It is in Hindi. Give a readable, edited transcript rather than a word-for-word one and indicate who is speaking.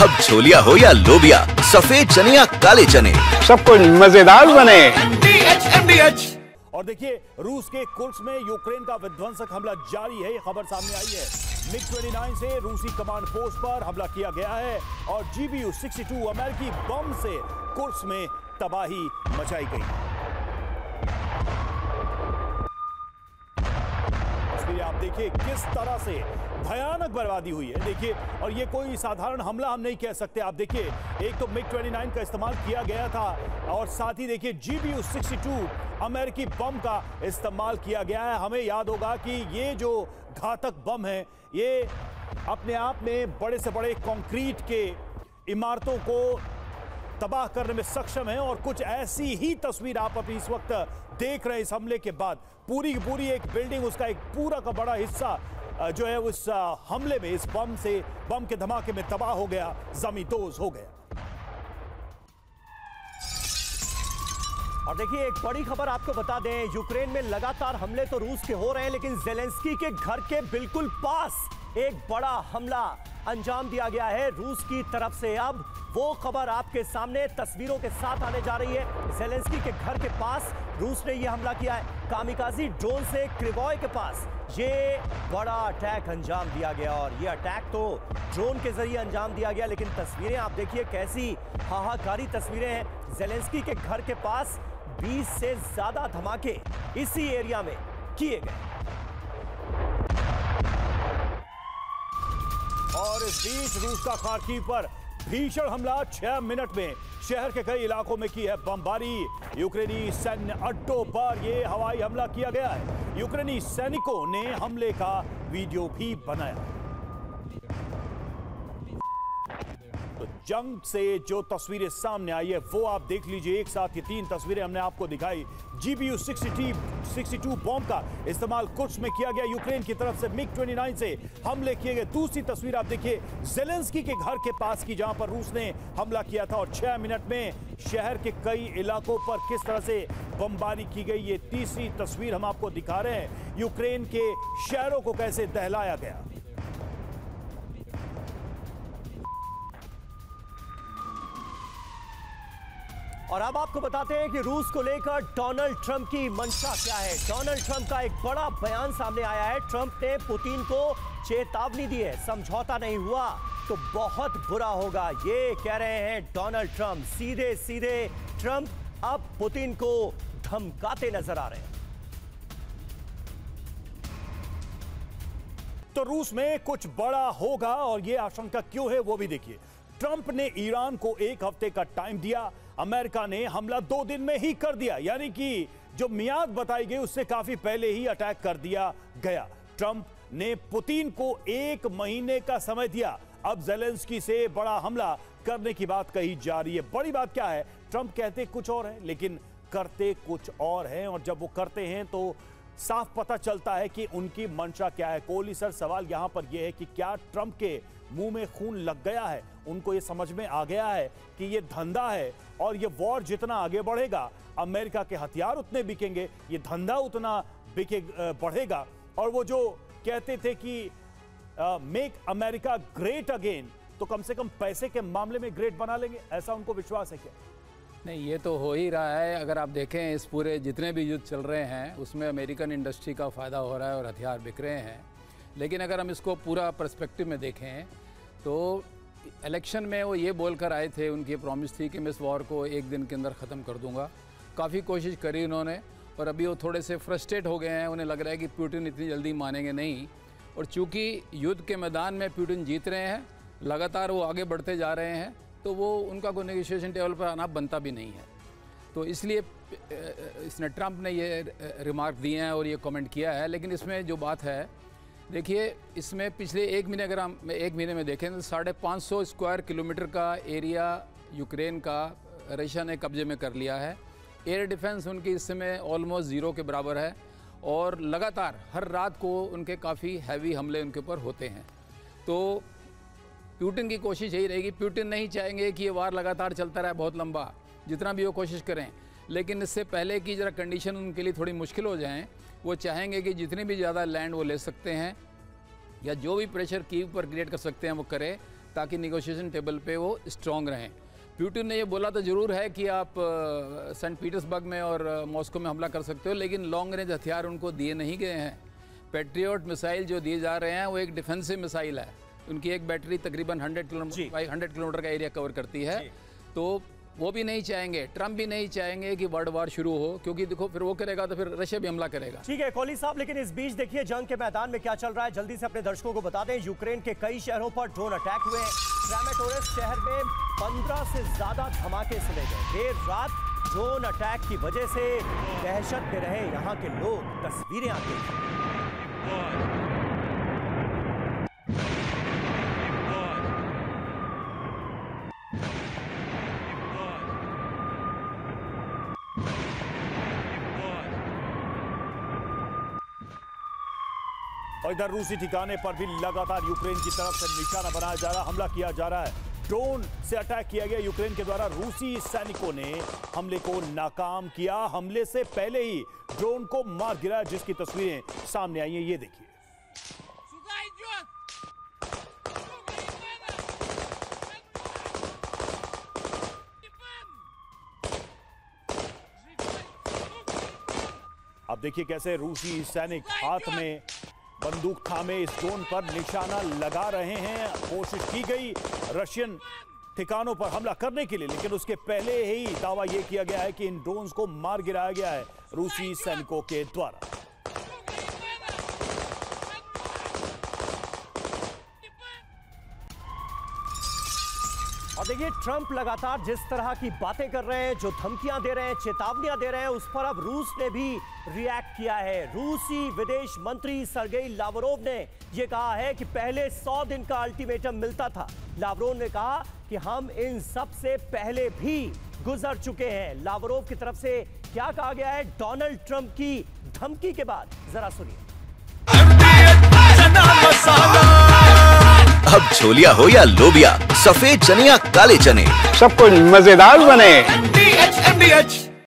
Speaker 1: अब छोलिया हो या लोबिया, सफेद चने या काले चने,
Speaker 2: सब कुछ मजेदार बने।
Speaker 3: और देखिए, रूस के कुर्स्क में यूक्रेन का विध्वंसक हमला जारी है। खबर सामने आई है, MiG-29 से रूसी कमांड पोस्ट पर हमला किया गया है और GBU-62 अमेरिकी बम से कुर्स्क में तबाही मचाई गई। आप देखिए किस तरह से भयानक बर्बादी हुई है। देखिए, और ये कोई साधारण हमला हम नहीं कह सकते। आप देखिए, एक तो MiG-29 का इस्तेमाल किया गया था और साथ ही देखिए GBU-62 अमेरिकी बम का इस्तेमाल किया गया है। हमें याद होगा कि ये जो घातक बम है, ये अपने आप में बड़े से बड़े कंक्रीट के इमारतों को तबाह करने में सक्षम है। और कुछ ऐसी ही तस्वीर आप अभी इस वक्त देख रहे हैं। इस हमले के बाद पूरी की पूरी एक बिल्डिंग, उसका एक पूरा का बड़ा हिस्सा जो है उस हमले में, इस बम के धमाके में तबाह हो गया, जमींदोज हो गया।
Speaker 4: और देखिए, एक बड़ी खबर आपको बता दें, यूक्रेन में लगातार हमले तो रूस के हो रहे हैं, लेकिन जेलेंस्की के घर के बिल्कुल पास एक बड़ा हमला अंजाम दिया गया है रूस की तरफ से। अब वो खबर आपके सामने तस्वीरों के साथ आने जा रही है। जेलेंस्की के घर के पास रूस ने यह हमला किया है। कामिकाजी ड्रोन से क्रिवॉय के पास ये बड़ा अटैक अंजाम दिया गया और ये अटैक तो ड्रोन के जरिए अंजाम दिया गया, लेकिन तस्वीरें आप देखिए कैसी हाहाकारी तस्वीरें हैं। जेलेंस्की के घर के पास 20 से ज्यादा धमाके इसी एरिया में किए गए।
Speaker 3: और इस बीच रूस का खार्किव पर भीषण हमला 6 मिनट में शहर के कई इलाकों में की है बमबारी। यूक्रेनी सैन्य अड्डों पर यह हवाई हमला किया गया है। यूक्रेनी सैनिकों ने हमले का वीडियो भी बनाया। तो जंग से जो तस्वीरें सामने आई है वो आप देख लीजिए। एक साथ ये 3 तस्वीरें हमने आपको दिखाई। GBU-62 बॉम्ब का इस्तेमाल कुर्स्क में किया गया, यूक्रेन की तरफ से MiG-29 से हमले किए गए। दूसरी तस्वीर आप देखिए जेलेंस्की के घर के पास की, जहां पर रूस ने हमला किया था और 6 मिनट में शहर के कई इलाकों पर किस तरह से बमबारी की गई। ये तीसरी तस्वीर हम आपको दिखा रहे हैं, यूक्रेन के शहरों को कैसे दहलाया गया।
Speaker 4: और अब आपको बताते हैं कि रूस को लेकर डोनाल्ड ट्रंप की मंशा क्या है। डोनाल्ड ट्रंप का एक बड़ा बयान सामने आया है। ट्रंप ने पुतिन को चेतावनी दी है, समझौता नहीं हुआ तो बहुत बुरा होगा, ये कह रहे हैं डोनाल्ड ट्रंप। सीधे सीधे ट्रंप अब पुतिन को धमकाते नजर आ रहे हैं।
Speaker 3: तो रूस में कुछ बड़ा होगा और यह आशंका क्यों है वो भी देखिए। ट्रंप ने ईरान को 1 हफ्ते का टाइम दिया, अमेरिका ने हमला 2 दिन में ही कर दिया, यानी कि जो मियाद बताई गई उससे काफी पहले ही अटैक कर दिया गया। ट्रंप ने पुतिन को 1 महीने का समय दिया। अब जेलेंस्की से बड़ा हमला करने की बात कही जा रही है। बड़ी बात क्या है, ट्रंप कहते कुछ और है लेकिन करते कुछ और है, और जब वो करते हैं तो साफ पता चलता है कि उनकी मंशा क्या है। कोहली सर, सवाल यहां पर यह है कि क्या ट्रंप के मुंह में खून लग गया है? उनको ये समझ में आ गया है कि ये धंधा है और ये वॉर जितना आगे बढ़ेगा अमेरिका के हथियार उतने बिकेंगे, ये धंधा उतना बढ़ेगा। और वो जो कहते थे कि मेक अमेरिका ग्रेट अगेन, तो कम से कम पैसे के मामले में ग्रेट बना लेंगे, ऐसा उनको विश्वास है क्या?
Speaker 5: नहीं, ये तो हो ही रहा है। अगर आप देखें इस पूरे जितने भी युद्ध चल रहे हैं उसमें अमेरिकन इंडस्ट्री का फ़ायदा हो रहा है और हथियार बिक रहे हैं। लेकिन अगर हम इसको पूरा पर्सपेक्टिव में देखें तो इलेक्शन में वो ये बोलकर आए थे, उनकी प्रॉमिस थी कि मैं इस वॉर को 1 दिन के अंदर ख़त्म कर दूंगा। काफ़ी कोशिश करी उन्होंने और अभी वो थोड़े से फ्रस्ट्रेट हो गए हैं। उन्हें लग रहा है कि पुतिन इतनी जल्दी मानेंगे नहीं, और चूँकि युद्ध के मैदान में पुतिन जीत रहे हैं, लगातार वो आगे बढ़ते जा रहे हैं, तो वो उनका कोई नेगोशिएशन टेबल पर आना बनता भी नहीं है। तो इसलिए इसने ट्रंप ने ये रिमार्क दिए हैं और ये कमेंट किया है। लेकिन इसमें जो बात है, देखिए, इसमें पिछले 1 महीने अगर हम 1 महीने में देखें तो 550 स्क्वायर किलोमीटर का एरिया यूक्रेन का रशिया ने कब्जे में कर लिया है। एयर डिफेंस उनकी इस समय ऑलमोस्ट 0 के बराबर है और लगातार हर रात को उनके काफ़ी हैवी हमले उनके ऊपर होते हैं। तो पुतिन की कोशिश यही रहेगी, पुतिन नहीं चाहेंगे कि ये वार लगातार चलता रहे बहुत लंबा, जितना भी वो कोशिश करें। लेकिन इससे पहले कि ज़रा कंडीशन उनके लिए थोड़ी मुश्किल हो जाएं, वो चाहेंगे कि जितनी भी ज़्यादा लैंड वो ले सकते हैं या जो भी प्रेशर कीव पर क्रिएट कर सकते हैं वो करें, ताकि निगोशिएशन टेबल पे वो स्ट्रांग रहें। पुतिन ने ये बोला तो ज़रूर है कि आप सेंट पीटर्सबर्ग में और मॉस्को में हमला कर सकते हो, लेकिन लॉन्ग रेंज हथियार उनको दिए नहीं गए हैं। पैट्रियट मिसाइल जो दिए जा रहे हैं वो एक डिफेंसिव मिसाइल है। उनकी एक बैटरी तकरीबन 100 किलोमीटर का एरिया कवर करती है, तो वो भी नहीं चाहेंगे, ट्रम्प भी नहीं चाहेंगे कि वर्ल्ड वार शुरू हो, क्योंकि देखो फिर वो करेगा तो फिर रशिया भी हमला करेगा।
Speaker 4: ठीक है कोहली साहब, लेकिन इस बीच देखिए जंग के मैदान में क्या चल रहा है, जल्दी से अपने दर्शकों को बता दें। यूक्रेन के कई शहरों पर ड्रोन अटैक हुए। क्रामाटोरस शहर में 15 से ज्यादा धमाके सुने गए। देर रात ड्रोन अटैक की वजह से दहशत में रहे यहाँ के लोग। तस्वीरें आती हैं।
Speaker 3: और इधर रूसी ठिकाने पर भी लगातार यूक्रेन की तरफ से निशाना बनाया जा रहा, हमला किया जा रहा है। ड्रोन से अटैक किया गया यूक्रेन के द्वारा। रूसी सैनिकों ने हमले को नाकाम किया। हमले से पहले ही ड्रोन को मार गिराया, जिसकी तस्वीरें सामने आई हैं, ये देखिए। अब देखिए कैसे रूसी सैनिक हाथ में बंदूक थामे इस ड्रोन पर निशाना लगा रहे हैं। कोशिश की गई रशियन ठिकानों पर हमला करने के लिए, लेकिन उसके पहले ही दावा यह किया गया है कि इन ड्रोन्स को मार गिराया गया है रूसी सैनिकों के द्वारा।
Speaker 4: और देखिए ट्रंप लगातार जिस तरह की बातें कर रहे हैं, जो धमकियां दे रहे हैं, चेतावनियां दे रहे हैं, उस पर अब रूस ने भी रिएक्ट किया है। रूसी विदेश मंत्री सर्गेई लावरोव ने यह कहा है कि पहले 100 दिन का अल्टीमेटम मिलता था। लावरोव ने कहा कि हम इन सब से पहले भी गुजर चुके हैं। लावरोव की तरफ से क्या कहा गया है डोनाल्ड ट्रंप की धमकी के बाद, जरा सुनिए।
Speaker 1: अब छोलिया हो या लोबिया, सफेद चने या काले चने,
Speaker 2: सबको मजेदार बने।